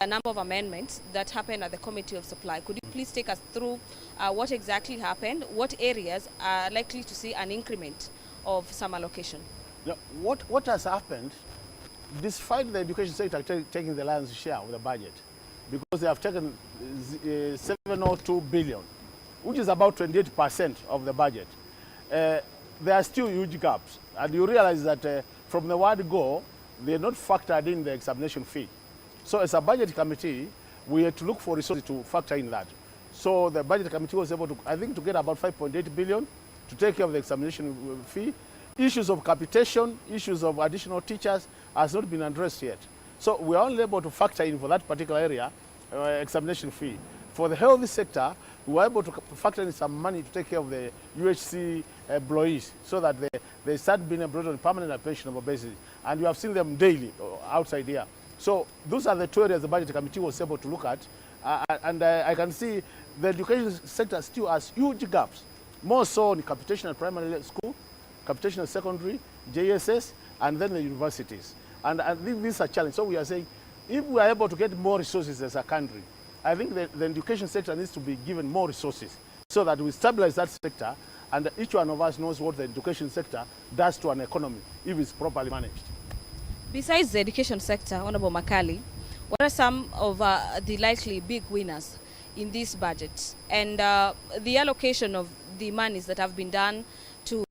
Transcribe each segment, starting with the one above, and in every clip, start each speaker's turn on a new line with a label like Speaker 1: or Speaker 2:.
Speaker 1: a number of amendments that happened at the Committee of Supply. Could you please take us through what exactly happened? What areas are likely to see an increment of some allocation?
Speaker 2: Now, what has happened, despite the education sector taking the lion's share of the budget, because they have taken 702 billion, which is about 28% of the budget, there are still huge gaps. And you realize that from the word go, they are not factored in the examination fee. So as a budget committee, we had to look for resources to factor in that. So the budget committee was able to, I think, to get about 5.8 billion to take care of the examination fee. Issues of capitation, issues of additional teachers has not been addressed yet. So we are only able to factor in for that particular area examination fee. For the health sector, we were able to factor in some money to take care of the UHC employees so that they start being employed on a permanent and pensionable basis. And you have seen them daily outside here. So those are the two areas the budget committee was able to look at. I can see the education sector still has huge gaps, more so in capitation at primary school, capitation at secondary, JSS, and then the universities. And I think this is a challenge. So we are saying, if we are able to get more resources as a country, I think the education sector needs to be given more resources so that we stabilize that sector, and each one of us knows what the education sector does to an economy if it's properly managed.
Speaker 1: Besides the education sector, Honorable Makali, what are some of the likely big winners in this budget, and the allocation of the monies that have been done to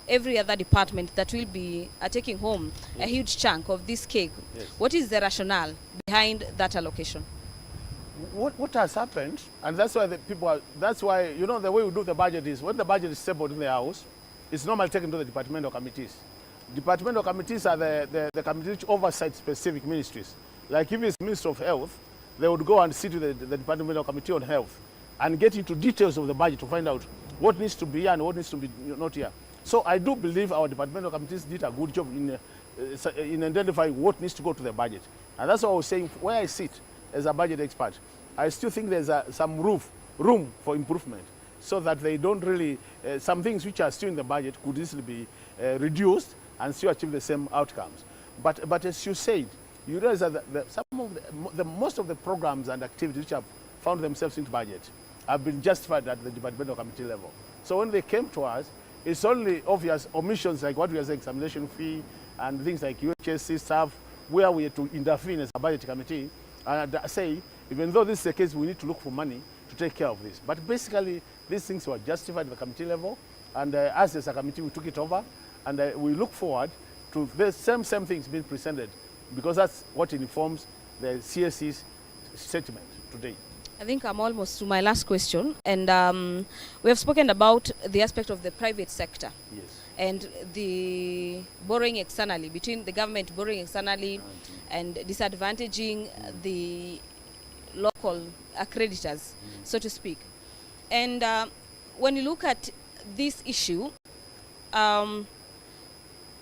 Speaker 1: every other department that will be taking home a huge chunk of this cake? Yes. What is the rationale behind that allocation?
Speaker 2: What has happened, and that's why that's why, you know, the way we do the budget is, when the budget is tabled in the House, it's normally taken to the departmental committees. Departmental committees are the committees which oversight specific ministries. Like if it's Minister of Health, they would go and sit with the Departmental Committee on Health and get into details of the budget to find out what needs to be here and what needs to be not here. So I do believe our departmental committees did a good job in identifying what needs to go to the budget. And that's what I was saying, where I sit as a budget expert, I still think there's some room for improvement, so that they don't really, some things which are still in the budget could easily be reduced and still achieve the same outcomes. But as you said, you realize that most of the programs and activities which have found themselves in the budget have been justified at the departmental committee level. So when they came to us, it's only obvious omissions like what we are saying, examination fee and things like UHSC staff, where we had to intervene as a budget committee and say, even though this is the case, we need to look for money to take care of this. But basically, these things were justified at the committee level, and as a committee, we took it over, and we look forward to the same things being presented, because that's what informs the CSC's statement today.
Speaker 1: I think I'm almost to my last question, and we have spoken about the aspect of the private sector.
Speaker 2: Yes.
Speaker 1: And the borrowing externally, between the government borrowing externally and disadvantaging the local accreditors, so to speak. And when you look at this issue,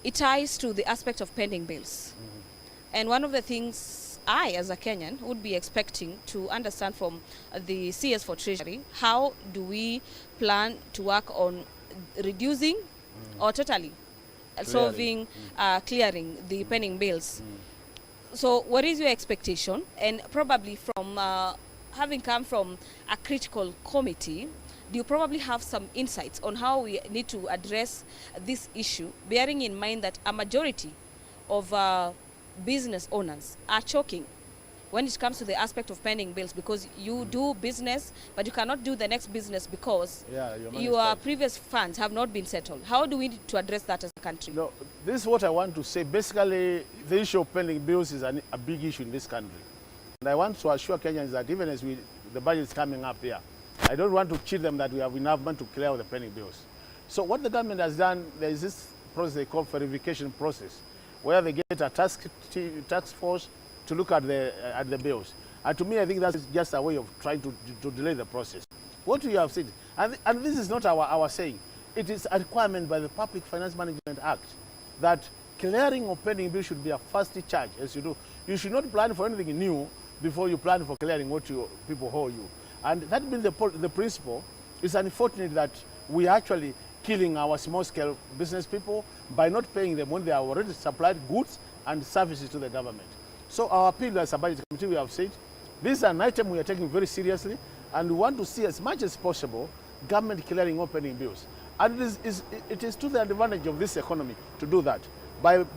Speaker 1: it ties to the aspect of pending bills. And one of the things I, as a Kenyan, would be expecting to understand from the CS for Treasury, how do we plan to work on reducing or totally clearing the pending bills? So what is your expectation? And probably from having come from a critical committee, do you probably have some insights on how we need to address this issue, bearing in mind that a majority of business owners are choking when it comes to the aspect of pending bills, because you do business, but you cannot do the next business because your previous funds have not been settled. How do we need to address that as a country?
Speaker 2: No, this is what I want to say. Basically, the issue of pending bills is a big issue in this country. And I want to assure Kenyans that even as the budget is coming up here, I don't want to cheat them that we have enough money to clear all the pending bills. So what the government has done, there is this process they call verification process, where they get a task force to look at the bills. And to me, I think that's just a way of trying to delay the process. What we have said, and this is not our saying, it is a requirement by the Public Finance Management Act that clearing of pending bills should be a first charge, as you do. You should not plan for anything new before you plan for clearing what people owe you. And that being the principle, it's unfortunate that we are actually killing our small-scale business people by not paying them when they have already supplied goods and services to the government. So our appeal as a budget committee, we have said, This is an item we are taking very seriously, and we want to see as much as possible government clearing opening bills. And it is to the advantage of this economy to do that.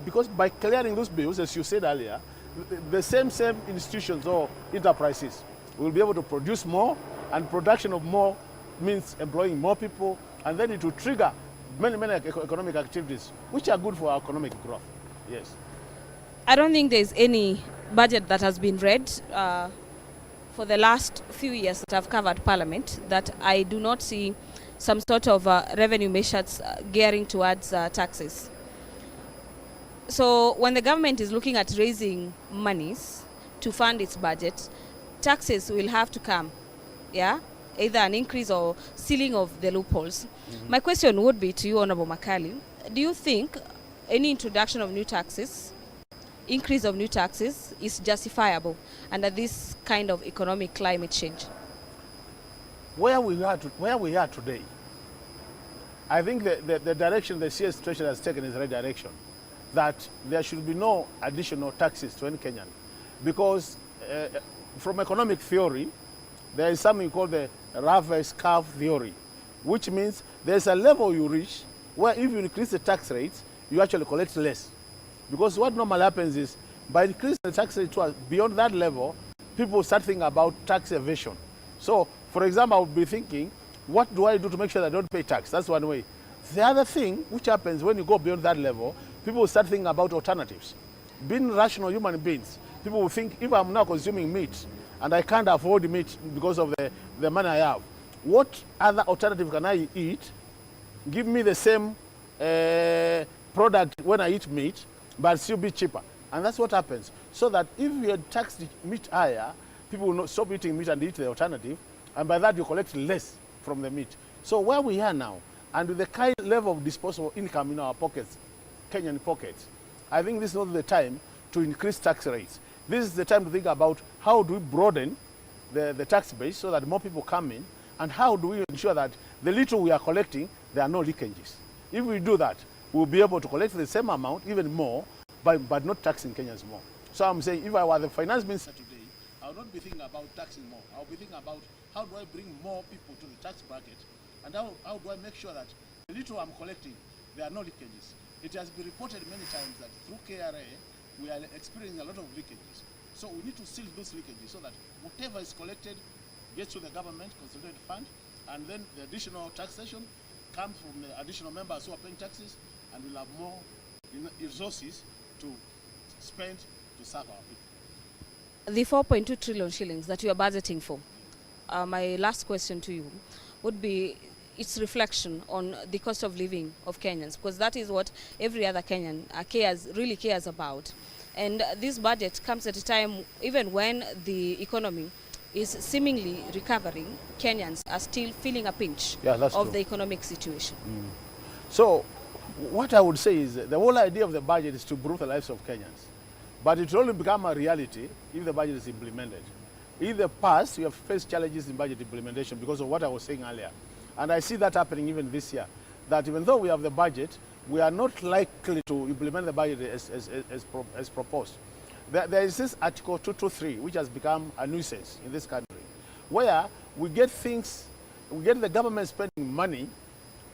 Speaker 2: Because by clearing those bills, as you said earlier, the same institutions or enterprises will be able to produce more, and production of more means employing more people, and then it will trigger many economic activities, which are good for our economic growth. Yes.
Speaker 1: I don't think there's any budget that has been read for the last few years that I've covered Parliament that I do not see some sort of revenue measures gearing towards taxes. So when the government is looking at raising monies to fund its budget, taxes will have to come, yeah? Either an increase or sealing of the loopholes. Mm-hmm. My question would be to you, Honorable Makali, do you think any introduction of new taxes, increase of new taxes is justifiable under this kind of economic climate change?
Speaker 2: Where we are today, I think the direction the CS Treasury has taken is the right direction, that there should be no additional taxes to any Kenyan. Because from economic theory, there is something called the reverse curve theory, which means there's a level you reach where if you increase the tax rates, you actually collect less. Because what normally happens is, by increasing the tax rate to beyond that level, people start thinking about tax evasion. So, for example, I would be thinking, what do I do to make sure that I don't pay tax? That's one way. The other thing which happens when you go beyond that level, people start thinking about alternatives. Being rational human beings, people will think, if I'm now consuming meat and I can't afford meat because of the money I have, what other alternative can I eat? Give me the same product when I eat meat, but still be cheaper. And that's what happens. So that if you had taxed meat higher, people will not stop eating meat and eat the alternative, and by that you collect less from the meat. So where we are now, and with the kind level of disposable income in our pockets, Kenyan pockets, I think this is not the time to increase tax rates. This is the time to think about how do we broaden the tax base so that more people come in, and how do we ensure that the little we are collecting, there are no leakages. If we do that, we'll be able to collect the same amount, even more, but not taxing Kenyans more. So I'm saying, if I were the finance minister today, I would not be thinking about taxing more. I would be thinking about how do I bring more people to the tax bracket, and how do I make sure that the little I'm collecting, there are no leakages. It has been reported many times that through KRA, we are experiencing a lot of leakages. So we need to seal those leakages so that whatever is collected gets to the government consolidated fund, and then the additional taxation comes from the additional members who are paying taxes, and we'll have more resources to spend to serve our people.
Speaker 1: The 4.2 trillion shillings that you are budgeting for, my last question to you would be its reflection on the cost of living of Kenyans, because that is what every other Kenyan really cares about. And this budget comes at a time, even when the economy is seemingly recovering, Kenyans are still feeling a pinch of the economic situation.
Speaker 2: So what I would say is the whole idea of the budget is to improve the lives of Kenyans. But it will only become a reality if the budget is implemented. In the past, we have faced challenges in budget implementation because of what I was saying earlier. And I see that happening even this year, that even though we have the budget, we are not likely to implement the budget as proposed. There is this Article 223, which has become a nuisance in this country, where we get the government spending money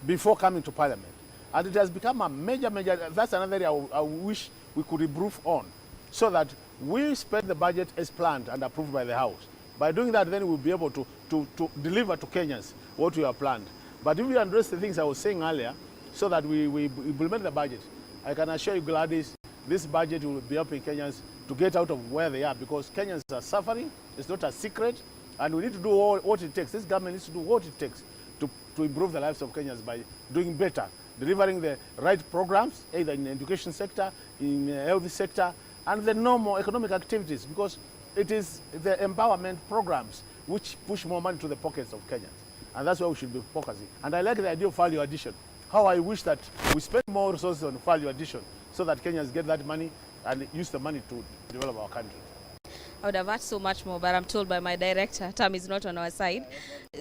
Speaker 2: before coming to Parliament. And it has become a major, that's another area I wish we could improve on, so that we spend the budget as planned and approved by the House. By doing that, then we'll be able to deliver to Kenyans what we have planned. But if we address the things I was saying earlier, so that we implement the budget, I can assure you, Gladys, this budget will be helping Kenyans to get out of where they are, because Kenyans are suffering. It's not a secret, and we need to do what it takes. This government needs to do what it takes to improve the lives of Kenyans by doing better, delivering the right programs, either in the education sector, in the health sector, and the normal economic activities, because it is the empowerment programs which push more money to the pockets of Kenyans. And that's where we should be focusing. And I like the idea of value addition. How I wish that we spend more resources on value addition so that Kenyans get that money and use the money to develop our country.
Speaker 1: I would have asked so much more, but I'm told by my director, Tam is not on our side.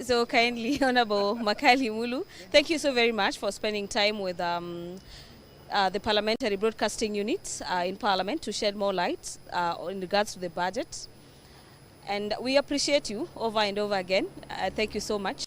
Speaker 1: So kindly, Honorable Makali Mulu, thank you so very much for spending time with the Parliamentary Broadcasting Unit in Parliament to shed more light in regards to the budget. And we appreciate you over and over again. Thank you so much.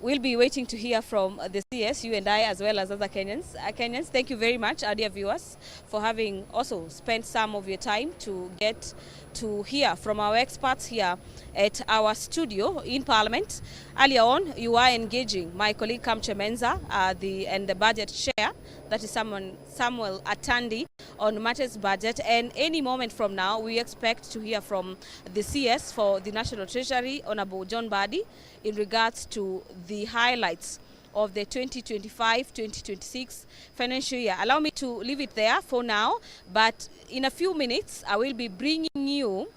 Speaker 1: We'll be waiting to hear from the CS, you and I, as well as other Kenyans. Kenyans, thank you very much, our dear viewers, for having also spent some of your time to get to hear from our experts here at our studio in Parliament. Earlier on, you are engaging my colleague Kamche Menza and the budget chair, that is Samuel Atandi, on matters budget. And any moment from now, we expect to hear from the CS for the National Treasury, Honorable John Mbadi, in regards to the highlights of the 2025-2026 financial year. Allow me to leave it there for now, but in a few minutes, I will be bringing you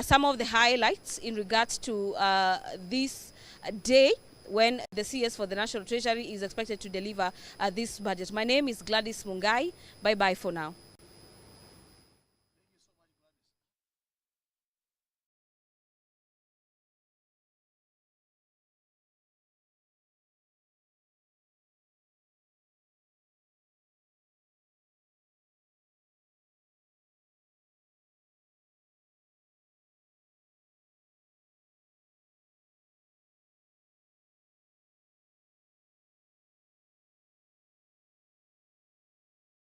Speaker 1: some of the highlights in regards to this day when the CS for the National Treasury is expected to deliver this budget. My name is Gladys Mungai. Bye-bye for now.